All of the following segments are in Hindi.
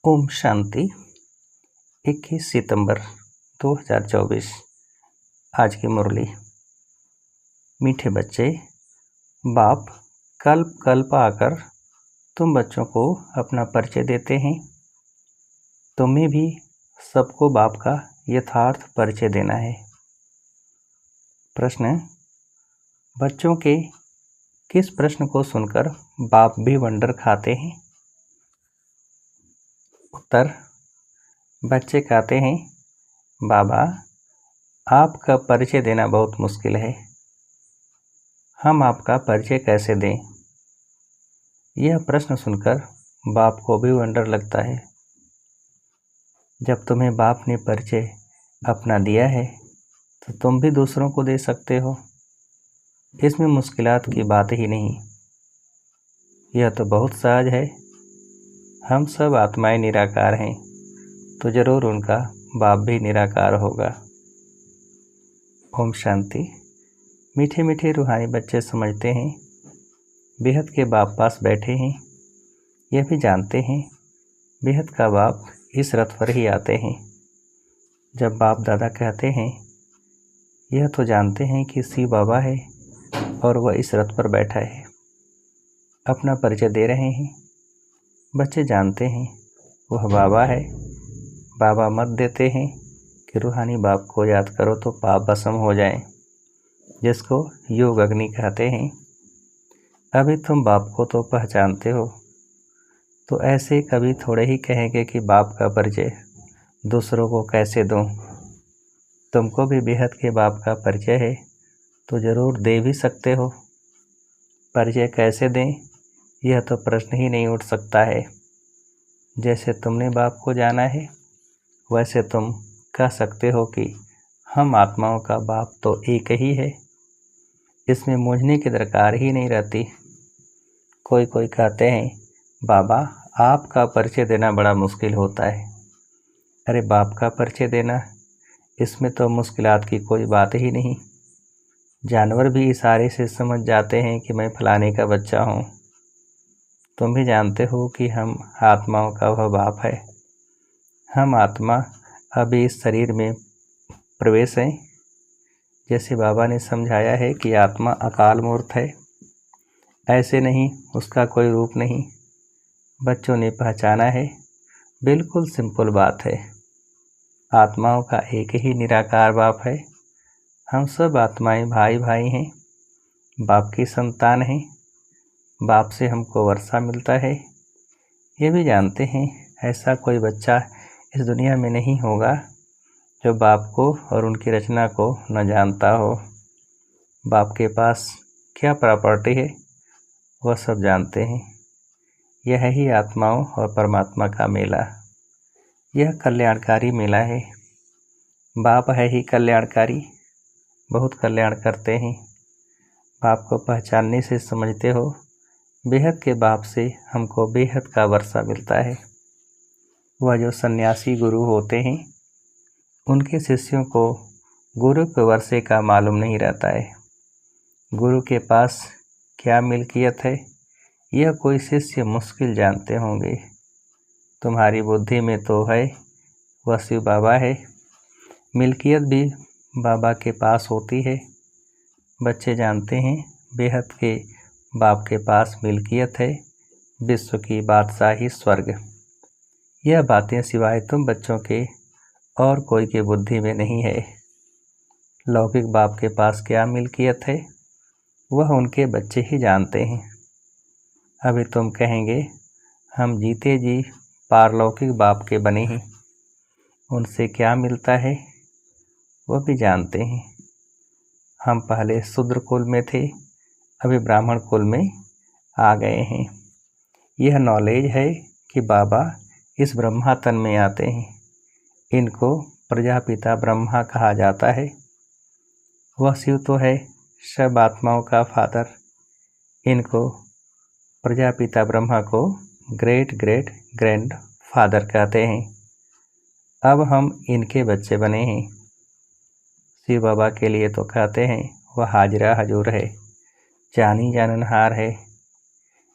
ओम शांति। 21 सितंबर 2024। आज की मुरली। मीठे बच्चे, बाप कल्प कल्प आकर तुम बच्चों को अपना परिचय देते हैं। तुम्हें भी सबको बाप का यथार्थ परिचय देना है। प्रश्न: बच्चों के किस प्रश्न को सुनकर बाप भी वंडर खाते हैं? उत्तर: बच्चे कहते हैं, बाबा आपका परिचय देना बहुत मुश्किल है, हम आपका परिचय कैसे दें? यह प्रश्न सुनकर बाप को भी वंडर लगता है। जब तुम्हें बाप ने परिचय अपना दिया है तो तुम भी दूसरों को दे सकते हो। इसमें मुश्किलात की बात ही नहीं, यह तो बहुत सहज है। हम सब आत्माएं निराकार हैं तो जरूर उनका बाप भी निराकार होगा। ओम शांति। मीठे मीठे रूहानी बच्चे समझते हैं बेहद के बाप पास बैठे हैं। यह भी जानते हैं बेहद का बाप इस रथ पर ही आते हैं। जब बाप दादा कहते हैं, यह तो जानते हैं कि शिव बाबा है और वह इस रथ पर बैठा है, अपना परिचय दे रहे हैं। बच्चे जानते हैं वह बाबा है। बाबा मत देते हैं कि रूहानी बाप को याद करो तो पाप भस्म हो जाए, जिसको योग अग्नि कहते हैं। अभी तुम बाप को तो पहचानते हो, तो ऐसे कभी थोड़े ही कहेंगे कि बाप का परिचय दूसरों को कैसे दूं। तुमको भी बेहद के बाप का परिचय है तो ज़रूर दे भी सकते हो। परिचय कैसे दें, यह तो प्रश्न ही नहीं उठ सकता है। जैसे तुमने बाप को जाना है, वैसे तुम कह सकते हो कि हम आत्माओं का बाप तो एक ही है। इसमें मूंझने की दरकार ही नहीं रहती। कोई कहते हैं, बाबा आपका परिचय देना बड़ा मुश्किल होता है। अरे बाप का परिचय देना, इसमें तो मुश्किलात की कोई बात ही नहीं। जानवर भी इशारे से समझ जाते हैं कि मैं फलाने का बच्चा हूँ। तुम भी जानते हो कि हम आत्माओं का वह बाप है। हम आत्मा अभी इस शरीर में प्रवेश हैं। जैसे बाबा ने समझाया है कि आत्मा अकाल मूर्त है, ऐसे नहीं, उसका कोई रूप नहीं। बच्चों ने पहचाना है। बिल्कुल सिंपल बात है। आत्माओं का एक ही निराकार बाप है। हम सब आत्माएं भाई भाई हैं, बाप की संतान हैं। बाप से हमको वर्षा मिलता है। ये भी जानते हैं ऐसा कोई बच्चा इस दुनिया में नहीं होगा जो बाप को और उनकी रचना को न जानता हो। बाप के पास क्या प्रॉपर्टी है वह सब जानते हैं। यह ही आत्माओं और परमात्मा का मेला, यह कल्याणकारी मेला है। बाप है ही कल्याणकारी, बहुत कल्याण करते हैं। बाप को पहचानने से समझते हो बेहद के बाप से हमको बेहद का वर्षा मिलता है। वह जो सन्यासी गुरु होते हैं, उनके शिष्यों को गुरु के वर्षे का मालूम नहीं रहता है। गुरु के पास क्या मिल्कियत है, यह कोई शिष्य मुश्किल जानते होंगे। तुम्हारी बुद्धि में तो है वह शिव बाबा है। मिल्कियत भी बाबा के पास होती है। बच्चे जानते हैं बेहद के बाप के पास मिल्कियत है, विश्व की बादशाही स्वर्ग। यह बातें सिवाय तुम बच्चों के और कोई के बुद्धि में नहीं है। लौकिक बाप के पास क्या मिल्कियत है, वह उनके बच्चे ही जानते हैं। अभी तुम कहेंगे, हम जीते जी पारलौकिक बाप के बने हैं, उनसे क्या मिलता है, वह भी जानते हैं। हम पहले शूद्र कुल में थे, अभी ब्राह्मण कुल में आ गए हैं। यह नॉलेज है कि बाबा इस ब्रह्मा तन में आते हैं। इनको प्रजापिता ब्रह्मा कहा जाता है। वह शिव तो है सब आत्माओं का फादर। इनको प्रजापिता ब्रह्मा को ग्रेट ग्रेट ग्रैंड फादर कहते हैं। अब हम इनके बच्चे बने हैं। शिव बाबा के लिए तो कहते हैं वह हाजरा हजूर है, जानी जाननहार है।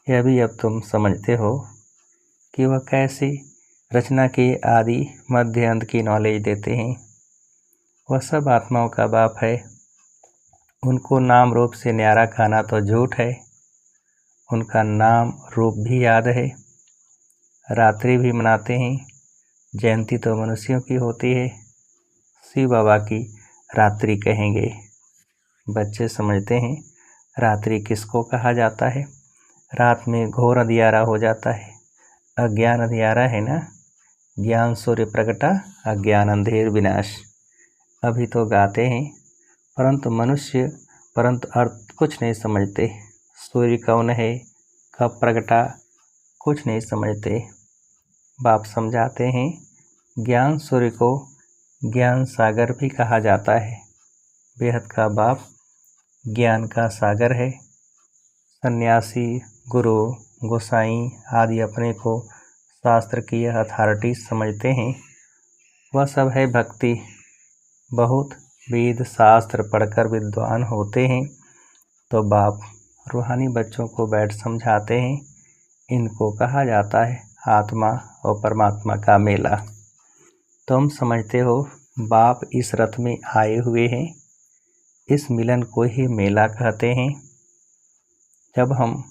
यह भी अब तुम समझते हो कि वह कैसी रचना के आदि मध्य अंत की नॉलेज देते हैं। वह सब आत्माओं का बाप है। उनको नाम रूप से न्यारा खाना तो झूठ है। उनका नाम रूप भी याद है। रात्रि भी मनाते हैं। जयंती तो मनुष्यों की होती है। शिव बाबा की रात्रि कहेंगे। बच्चे समझते हैं रात्रि किसको कहा जाता है। रात में घोर अंधियारा हो जाता है। अज्ञान अंधियारा है ना। ज्ञान सूर्य प्रगटा, अज्ञान अंधेर विनाश। अभी तो गाते हैं परंतु अर्थ कुछ नहीं समझते। सूर्य कौन है, कब प्रगटा, कुछ नहीं समझते। बाप समझाते हैं ज्ञान सूर्य को ज्ञान सागर भी कहा जाता है। बेहद का बाप ज्ञान का सागर है। सन्यासी, गुरु, गोसाई आदि अपने को शास्त्र की अथॉरिटी समझते हैं। वह सब है भक्ति। बहुत वेद शास्त्र पढ़कर विद्वान होते हैं तो बाप रूहानी बच्चों को बैठ समझाते हैं। इनको कहा जाता है आत्मा और परमात्मा का मेला। तुम समझते हो बाप इस रथ में आए हुए हैं। इस मिलन को ही मेला कहते हैं। जब हम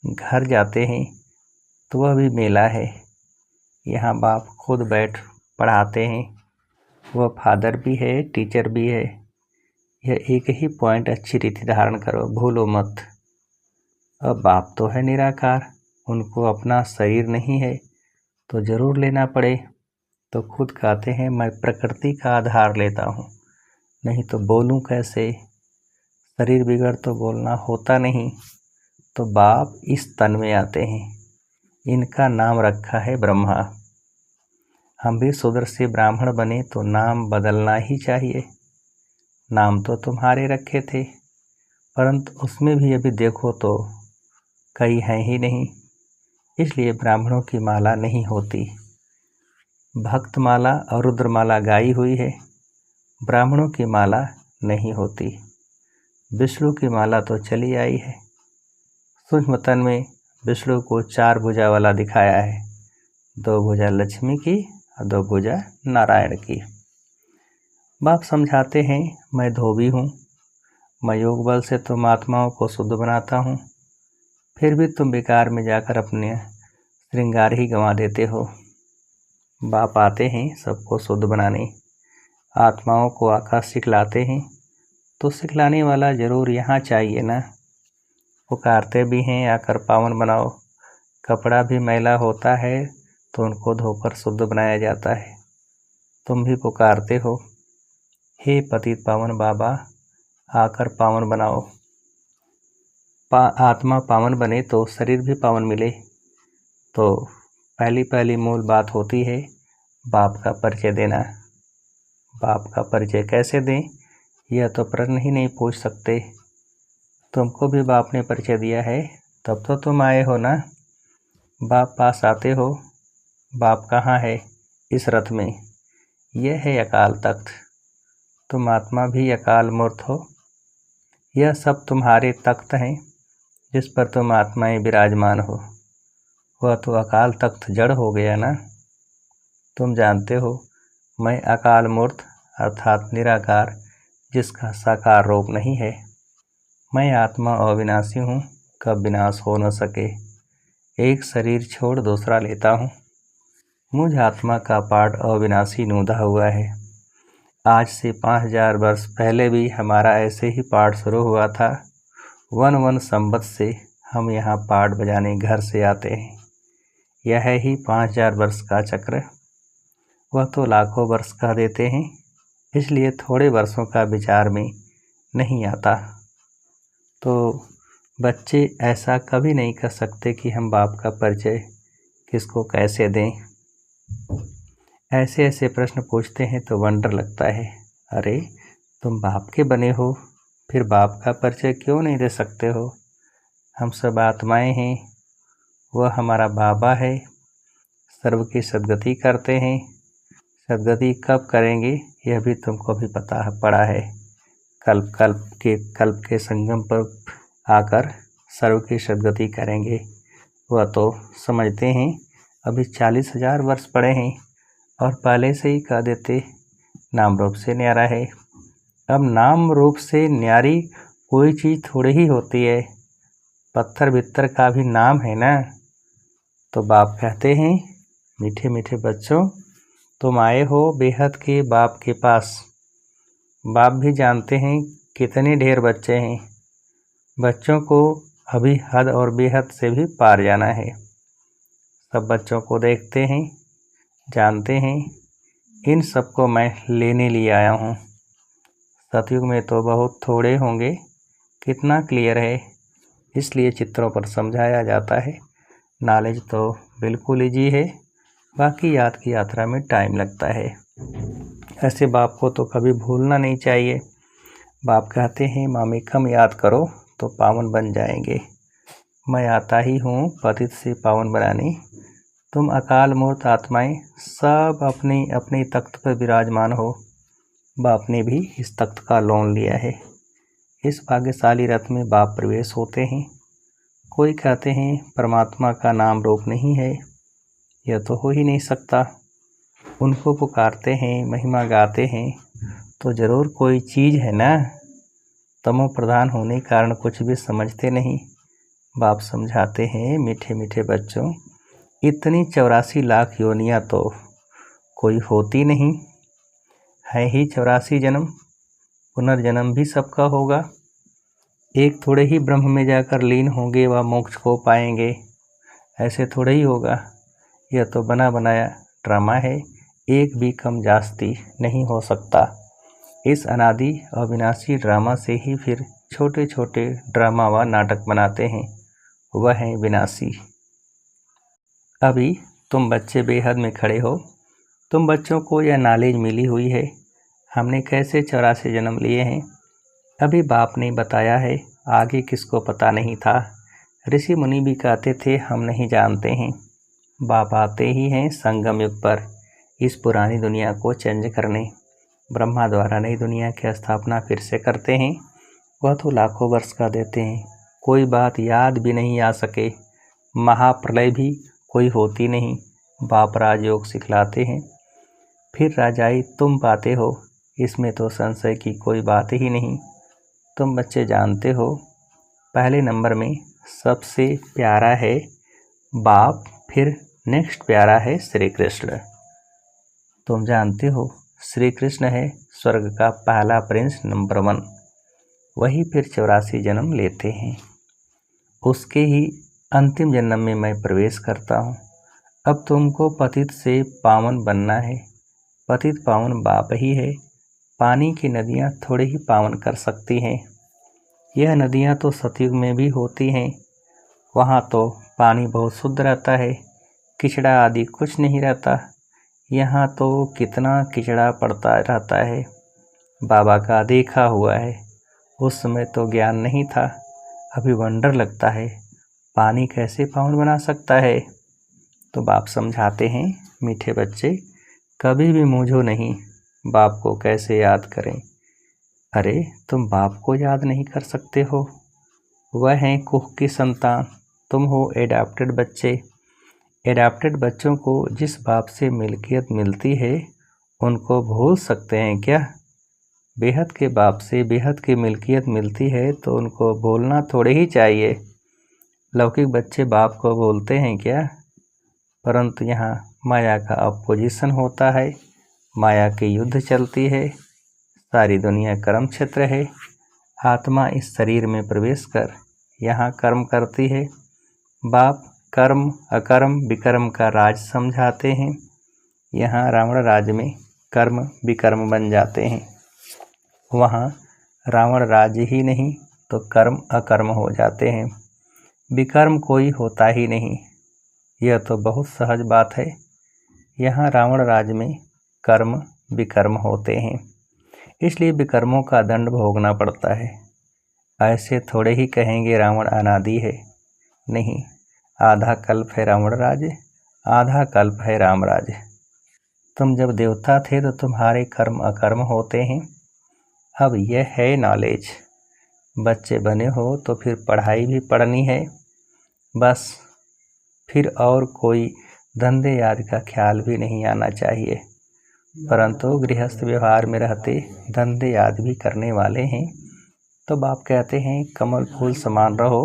घर जाते हैं तो वह भी मेला है। यहाँ बाप खुद बैठ पढ़ाते हैं। वह फादर भी है, टीचर भी है। यह एक ही पॉइंट अच्छी रीति धारण करो, भूलो मत। अब बाप तो है निराकार, उनको अपना शरीर नहीं है तो जरूर लेना पड़े। तो खुद कहते हैं मैं प्रकृति का आधार लेता हूँ, नहीं तो बोलूँ कैसे। शरीर बिगड़ तो बोलना होता नहीं। तो बाप इस तन में आते हैं। इनका नाम रखा है ब्रह्मा। हम भी शूद्र से ब्राह्मण बने तो नाम बदलना ही चाहिए। नाम तो तुम्हारे रखे थे, परंतु उसमें भी अभी देखो तो कई हैं ही नहीं। इसलिए ब्राह्मणों की माला नहीं होती। भक्त माला और रुद्रमाला गाई हुई है, ब्राह्मणों की माला नहीं होती। विष्णु की माला तो चली आई है। सूक्ष्म तन में विष्णु को 4 भुजा वाला दिखाया है। 2 भुजा लक्ष्मी की और 2 भुजा नारायण की। बाप समझाते हैं मैं धोबी हूँ। मैं योग बल से तुम आत्माओं को शुद्ध बनाता हूँ, फिर भी तुम बेकार में जाकर अपने श्रृंगार ही गंवा देते हो। बाप आते हैं सबको शुद्ध बनाने। आत्माओं को आकाश सिखलाते हैं तो सिखलाने वाला जरूर यहाँ चाहिए ना। पुकारते भी हैं आकर पावन बनाओ। कपड़ा भी मैला होता है तो उनको धोकर शुद्ध बनाया जाता है। तुम भी पुकारते हो हे पतित पावन बाबा, आकर पावन बनाओ। आत्मा पावन बने तो शरीर भी पावन मिले। तो पहली मूल बात होती है बाप का परिचय देना। बाप का परिचय कैसे दें, यह तो प्रश्न ही नहीं पूछ सकते। तुमको भी बाप ने परिचय दिया है तब तो तुम आए हो ना। बाप पास आते हो। बाप कहाँ है, इस रथ में। यह है अकाल तख्त। तुम आत्मा भी अकाल मूर्त हो। यह सब तुम्हारे तख्त हैं जिस पर तुम आत्माएं विराजमान हो। वह तो अकाल तख्त जड़ हो गया ना। तुम जानते हो मैं अकाल मूर्त अर्थात निराकार, जिसका साकार रूप नहीं है। मैं आत्मा अविनाशी हूँ, कब विनाश हो न सके। एक शरीर छोड़ दूसरा लेता हूँ। मुझ आत्मा का पाठ अविनाशी नूदा हुआ है। आज से 5000 वर्ष पहले भी हमारा ऐसे ही पाठ शुरू हुआ था। वन संवत से हम यहाँ पाठ बजाने घर से आते हैं। यह है ही 5000 वर्ष का चक्र। वह तो लाखों वर्ष का देते हैं, इसलिए थोड़े वर्षों का विचार में नहीं आता। तो बच्चे ऐसा कभी नहीं कर सकते कि हम बाप का परिचय किसको कैसे दें। ऐसे ऐसे प्रश्न पूछते हैं तो वंडर लगता है। अरे तुम बाप के बने हो, फिर बाप का परिचय क्यों नहीं दे सकते हो। हम सब आत्माएं हैं, वह हमारा बाबा है। सर्व की सद्गति करते हैं। सद्गति कब करेंगे यह भी तुमको भी पड़ा है। कल्प के संगम पर आकर सर्व की सद्गति करेंगे। वह तो समझते हैं अभी 40,000 वर्ष पड़े हैं और पहले से ही कह देते नाम रूप से न्यारा है। अब नाम रूप से न्यारी कोई चीज़ थोड़ी ही होती है, पत्थर भित्तर का भी नाम है ना। तो बाप कहते हैं, मीठे मीठे बच्चों, तुम आए हो बेहद के बाप के पास। बाप भी जानते हैं कितने ढेर बच्चे हैं, बच्चों को अभी हद और बेहद से भी पार जाना है। सब बच्चों को देखते हैं, जानते हैं इन सबको मैं लेने लिए आया हूँ। सतयुग में तो बहुत थोड़े होंगे, कितना क्लियर है, इसलिए चित्रों पर समझाया जाता है। नॉलेज तो बिल्कुल ईजी है, बाकी याद की यात्रा में टाइम लगता है। ऐसे बाप को तो कभी भूलना नहीं चाहिए। बाप कहते हैं मामेकम याद करो तो पावन बन जाएंगे। मैं आता ही हूँ पतित से पावन बनाने। तुम अकाल मूर्त आत्माएं सब अपने अपने तख्त पर विराजमान हो। बाप ने भी इस तख्त का लोन लिया है। इस भाग्यशाली रथ में बाप प्रवेश होते हैं। कोई कहते हैं परमात्मा का नाम रूप नहीं है, यह तो हो ही नहीं सकता। उनको पुकारते हैं, महिमा गाते हैं तो ज़रूर कोई चीज़ है ना। तमो प्रधान होने के कारण कुछ भी समझते नहीं। बाप समझाते हैं, मीठे मीठे बच्चों, इतनी 84 लाख योनियाँ तो कोई होती नहीं है ही। 84 जन्म, पुनर्जन्म भी सबका होगा। एक थोड़े ही ब्रह्म में जाकर लीन होंगे व मोक्ष को पाएंगे, ऐसे थोड़े ही होगा। यह तो बना बनाया ड्रामा है, एक भी कम जास्ती नहीं हो सकता। इस अनादि अविनाशी ड्रामा से ही फिर छोटे छोटे ड्रामा व नाटक बनाते हैं, वह हैं विनाशी। अभी तुम बच्चे बेहद में खड़े हो, तुम बच्चों को यह नॉलेज मिली हुई है हमने कैसे 84 जन्म लिए हैं। अभी बाप ने बताया है, आगे किसको पता नहीं था। ऋषि मुनि भी कहते थे हम नहीं जानते हैं। बाप आते ही हैं संगम युग पर इस पुरानी दुनिया को चेंज करने। ब्रह्मा द्वारा नई दुनिया की स्थापना फिर से करते हैं। वह तो लाखों वर्ष का देते हैं, कोई बात याद भी नहीं आ सके। महाप्रलय भी कोई होती नहीं। बाप राजयोग सिखलाते हैं, फिर राजाई तुम पाते हो, इसमें तो संशय की कोई बात ही नहीं। तुम बच्चे जानते हो, पहले नंबर में सबसे प्यारा है बाप, फिर नेक्स्ट प्यारा है श्री कृष्ण। तुम जानते हो श्री कृष्ण है स्वर्ग का पहला प्रिंस नंबर 1, वही फिर 84 जन्म लेते हैं। उसके ही अंतिम जन्म में मैं प्रवेश करता हूँ। अब तुमको पतित से पावन बनना है। पतित पावन बाप ही है। पानी की नदियाँ थोड़ी ही पावन कर सकती हैं। यह नदियाँ तो सतयुग में भी होती हैं, वहाँ तो पानी बहुत शुद्ध रहता है, किचड़ा आदि कुछ नहीं रहता। यहाँ तो कितना किचड़ा पड़ता रहता है। बाबा का देखा हुआ है, उस समय तो ज्ञान नहीं था। अभी वंडर लगता है पानी कैसे पावन बना सकता है। तो बाप समझाते हैं, मीठे बच्चे कभी भी मूंझो नहीं, बाप को कैसे याद करें। अरे तुम बाप को याद नहीं कर सकते हो, वह हैं कुह की संतान, तुम हो एडाप्टेड बच्चे। एडाप्टेड बच्चों को जिस बाप से मिल्कियत मिलती है उनको भूल सकते हैं क्या। बेहद के बाप से बेहद की मिल्कियत मिलती है तो उनको भूलना थोड़े ही चाहिए। लौकिक बच्चे बाप को भूलते हैं क्या। परंतु यहाँ माया का अपोजिशन होता है, माया की युद्ध चलती है। सारी दुनिया कर्म क्षेत्र है। आत्मा इस शरीर में प्रवेश कर यहाँ कर्म करती है। बाप कर्म अकर्म विकर्म का राज समझाते हैं। यहाँ रावण राज में कर्म विकर्म बन जाते हैं, वहाँ रावण राज ही नहीं तो कर्म अकर्म हो जाते हैं। विकर्म कोई होता ही नहीं, यह तो बहुत सहज बात है। यहाँ रावण राज में कर्म विकर्म होते हैं, इसलिए विकर्मों का दंड भोगना पड़ता है। ऐसे थोड़े ही कहेंगे रावण अनादि है, नहीं, आधा कल्प है रावण राज, आधा कल्प है राम राज। तुम जब देवता थे तो तुम्हारे कर्म अकर्म होते हैं। अब यह है नॉलेज। बच्चे बने हो तो फिर पढ़ाई भी पढ़नी है, बस फिर और कोई धंधे आदि का ख्याल भी नहीं आना चाहिए, परंतु गृहस्थ व्यवहार में रहते धंधे आदि भी करने वाले हैं। तो बाप कहते हैं कमल फूल समान रहो,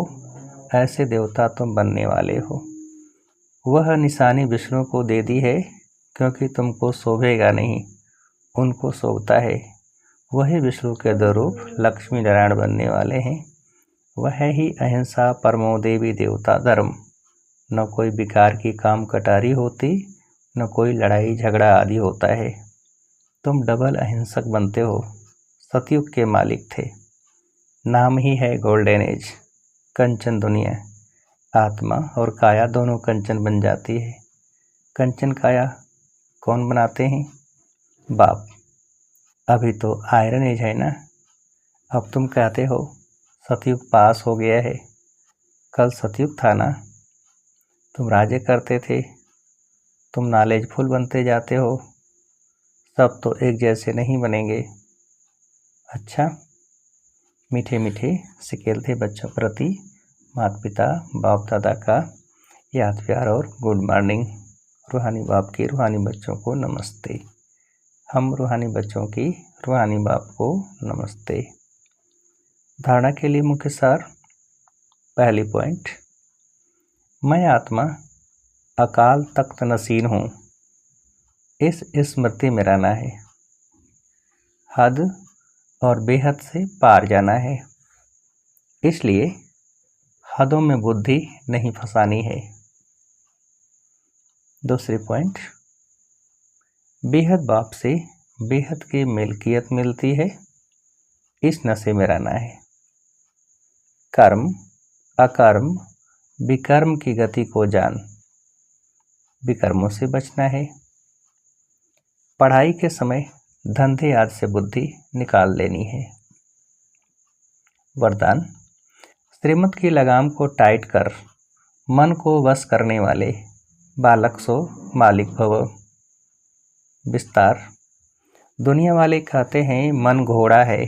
ऐसे देवता तुम बनने वाले हो। वह निशानी विष्णु को दे दी है, क्योंकि तुमको शोभेगा नहीं, उनको शोभता है। वही विष्णु के दो रूप लक्ष्मी नारायण बनने वाले हैं। वह ही अहिंसा परमो देवी देवता धर्म। न कोई विकार की काम कटारी होती, न कोई लड़ाई झगड़ा आदि होता है। तुम डबल अहिंसक बनते हो। सतयुग के मालिक थे। नाम ही है गोल्डन एज, कंचन दुनिया। आत्मा और काया दोनों कंचन बन जाती है। कंचन काया कौन बनाते हैं? बाप। अभी तो आयरन एज है ना। अब तुम कहते हो सतयुग पास हो गया है। कल सतयुग था ना, तुम राज्य करते थे, तुम नॉलेजफुल बनते जाते हो। सब तो एक जैसे नहीं बनेंगे। अच्छा, मीठे मीठे सिकेल थे बच्चों प्रति माता पिता बाप दादा का याद प्यार और गुड मॉर्निंग। रूहानी बाप के रूहानी बच्चों को नमस्ते। हम रूहानी बच्चों की रूहानी बाप को नमस्ते। धारणा के लिए मुख्य सार। पहली पॉइंट, मैं आत्मा अकाल तख्त नसीन हूँ। इस स्मृति में रहना है। हद और बेहद से पार जाना है, इसलिए हदों में बुद्धि नहीं फंसानी है। दूसरी पॉइंट, बेहद बाप से बेहद की मिल्कियत मिलती है, इस नशे में रहना है। कर्म अकर्म विकर्म की गति को जान, विकर्मों से बचना है। पढ़ाई के समय धंधे आदि से बुद्धि निकाल लेनी है। वरदान, श्रीमत की लगाम को टाइट कर मन को वश करने वाले बालक सो मालिक भव। विस्तार, दुनिया वाले कहते हैं मन घोड़ा है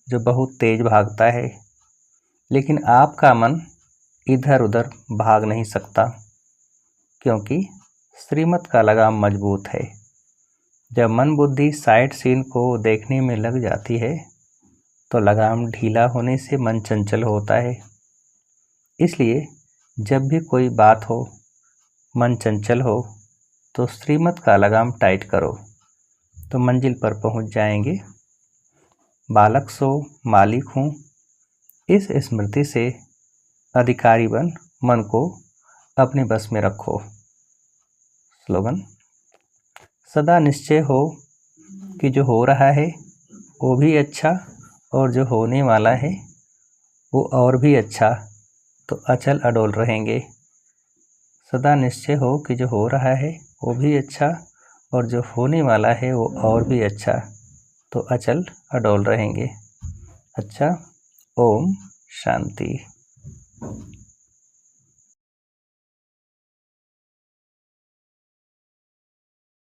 जो बहुत तेज भागता है, लेकिन आपका मन इधर उधर भाग नहीं सकता, क्योंकि श्रीमत का लगाम मजबूत है। जब मन बुद्धि साइड सीन को देखने में लग जाती है तो लगाम ढीला होने से मन चंचल होता है। इसलिए जब भी कोई बात हो, मन चंचल हो, तो श्रीमत का लगाम टाइट करो, तो मंजिल पर पहुंच जाएंगे। बालक सो मालिक हूँ, इस स्मृति से अधिकारी बन मन को अपने बस में रखो। स्लोगन, सदा निश्चय हो कि जो हो रहा है वो भी अच्छा, और जो होने वाला है वो और भी अच्छा, तो अचल अडोल रहेंगे। सदा निश्चय हो कि जो हो रहा है वो भी अच्छा, और जो होने वाला है वो और भी अच्छा, तो अचल अडोल रहेंगे। अच्छा, ओम शांति।